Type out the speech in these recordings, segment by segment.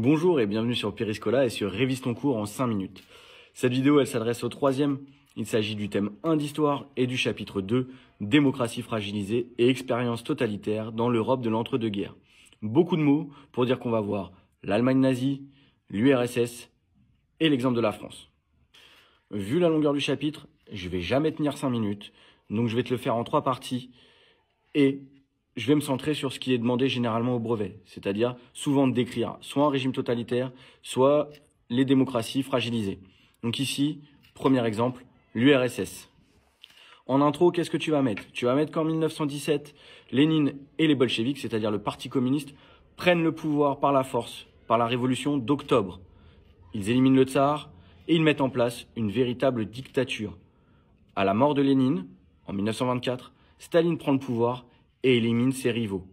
Bonjour et bienvenue sur Périscola et sur Révise ton cours en 5 minutes. Cette vidéo, elle s'adresse au troisième. Il s'agit du thème 1 d'histoire et du chapitre 2, démocratie fragilisée et expérience totalitaire dans l'Europe de l'entre-deux-guerres. Beaucoup de mots pour dire qu'on va voir l'Allemagne nazie, l'URSS et l'exemple de la France. Vu la longueur du chapitre, je vais jamais tenir 5 minutes, donc je vais te le faire en 3 parties et je vais me centrer sur ce qui est demandé généralement au brevet, c'est-à-dire souvent de décrire soit un régime totalitaire, soit les démocraties fragilisées. Donc ici, premier exemple, l'URSS. En intro, qu'est-ce que tu vas mettre? Tu vas mettre qu'en 1917, Lénine et les bolcheviks, c'est-à-dire le Parti communiste, prennent le pouvoir par la force, par la révolution d'octobre. Ils éliminent le tsar et ils mettent en place une véritable dictature. À la mort de Lénine, en 1924, Staline prend le pouvoir et élimine ses rivaux.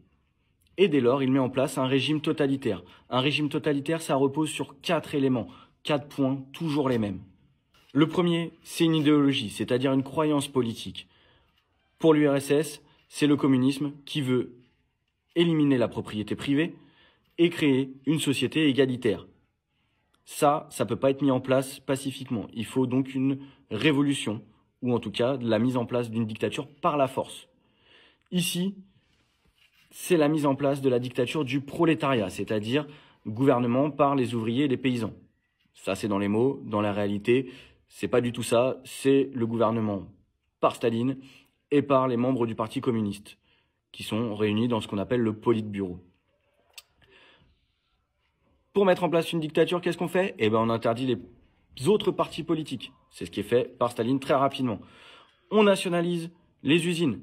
Et dès lors, il met en place un régime totalitaire. Un régime totalitaire, ça repose sur 4 éléments, 4 points, toujours les mêmes. Le premier, c'est une idéologie, c'est-à-dire une croyance politique. Pour l'URSS, c'est le communisme qui veut éliminer la propriété privée et créer une société égalitaire. Ça peut pas être mis en place pacifiquement. Il faut donc une révolution, ou en tout cas la mise en place d'une dictature par la force. Ici, c'est la mise en place de la dictature du prolétariat, c'est-à-dire gouvernement par les ouvriers et les paysans. Ça, c'est dans les mots. Dans la réalité, c'est pas du tout ça. C'est le gouvernement par Staline et par les membres du Parti communiste, qui sont réunis dans ce qu'on appelle le Politburo. Pour mettre en place une dictature, qu'est-ce qu'on fait? Eh ben, on interdit les autres partis politiques. C'est ce qui est fait par Staline très rapidement. On nationalise les usines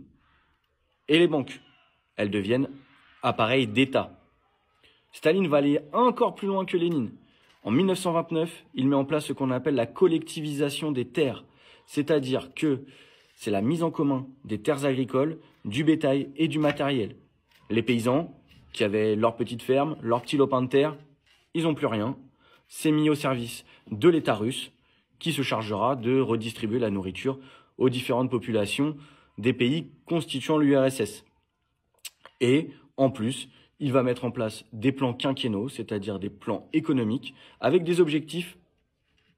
et les banques. Elles deviennent appareils d'État. Staline va aller encore plus loin que Lénine. En 1929, il met en place ce qu'on appelle la collectivisation des terres. C'est-à-dire que c'est la mise en commun des terres agricoles, du bétail et du matériel. Les paysans qui avaient leur petite ferme, leur petit lopin de terre, ils n'ont plus rien. C'est mis au service de l'État russe qui se chargera de redistribuer la nourriture aux différentes populations des pays constituant l'URSS. Et en plus, il va mettre en place des plans quinquennaux, c'est-à-dire des plans économiques, avec des objectifs,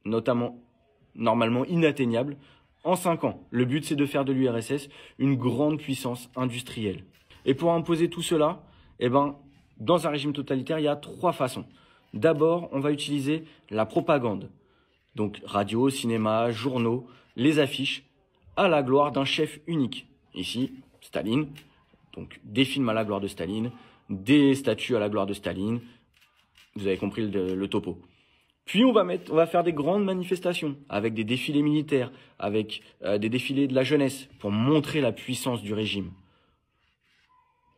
normalement inatteignables, en 5 ans. Le but, c'est de faire de l'URSS une grande puissance industrielle. Et pour imposer tout cela, dans un régime totalitaire, il y a 3 façons. D'abord, on va utiliser la propagande. Donc radio, cinéma, journaux, les affiches, à la gloire d'un chef unique. Ici, Staline. Donc des films à la gloire de Staline, des statues à la gloire de Staline. Vous avez compris le topo. Puis on va faire des grandes manifestations avec des défilés militaires, avec des défilés de la jeunesse pour montrer la puissance du régime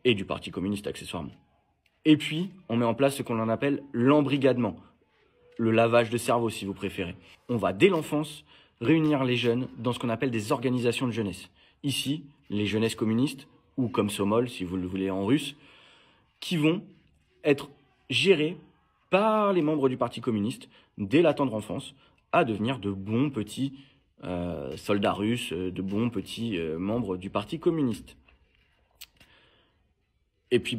et du Parti communiste accessoirement. Et puis on met en place ce qu'on en appelle l'embrigadement, le lavage de cerveau si vous préférez. On va dès l'enfance réunir les jeunes dans ce qu'on appelle des organisations de jeunesse. Ici, les jeunesses communistes, ou comme Somol, si vous le voulez en russe, qui vont être gérés par les membres du Parti communiste dès la tendre enfance à devenir de bons petits soldats russes, de bons petits membres du Parti communiste. Et puis,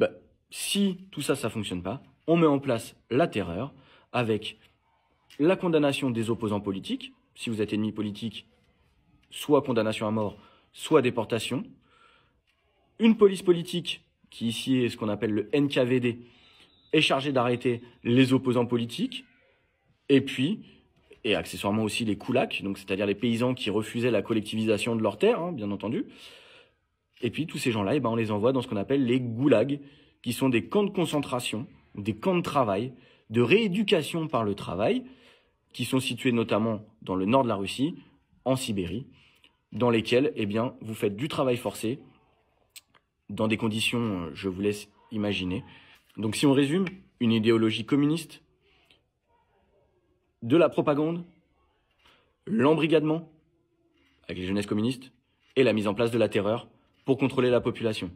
si tout ça, ça fonctionne pas, on met en place la terreur avec la condamnation des opposants politiques. Si vous êtes ennemi politique, soit condamnation à mort, soit déportation. Une police politique, qui ici est ce qu'on appelle le NKVD, est chargée d'arrêter les opposants politiques, et accessoirement aussi les koulaks, donc c'est-à-dire les paysans qui refusaient la collectivisation de leurs terres, bien entendu. Et puis tous ces gens-là, on les envoie dans ce qu'on appelle les goulags, qui sont des camps de concentration, des camps de travail, de rééducation par le travail, qui sont situés notamment dans le nord de la Russie, en Sibérie, dans lesquels vous faites du travail forcé, dans des conditions, je vous laisse imaginer. Donc si on résume, une idéologie communiste, de la propagande, l'embrigadement avec les jeunesses communistes et la mise en place de la terreur pour contrôler la population.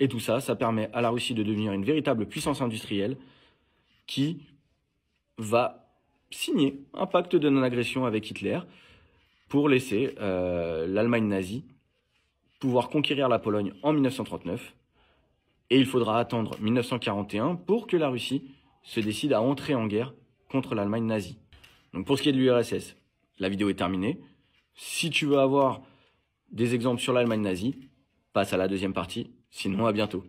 Et tout ça, ça permet à la Russie de devenir une véritable puissance industrielle qui va signer un pacte de non-agression avec Hitler pour laisser l'Allemagne nazie pouvoir conquérir la Pologne en 1939. Et il faudra attendre 1941 pour que la Russie se décide à entrer en guerre contre l'Allemagne nazie. Donc pour ce qui est de l'URSS, la vidéo est terminée. Si tu veux avoir des exemples sur l'Allemagne nazie, passe à la deuxième partie. Sinon, à bientôt.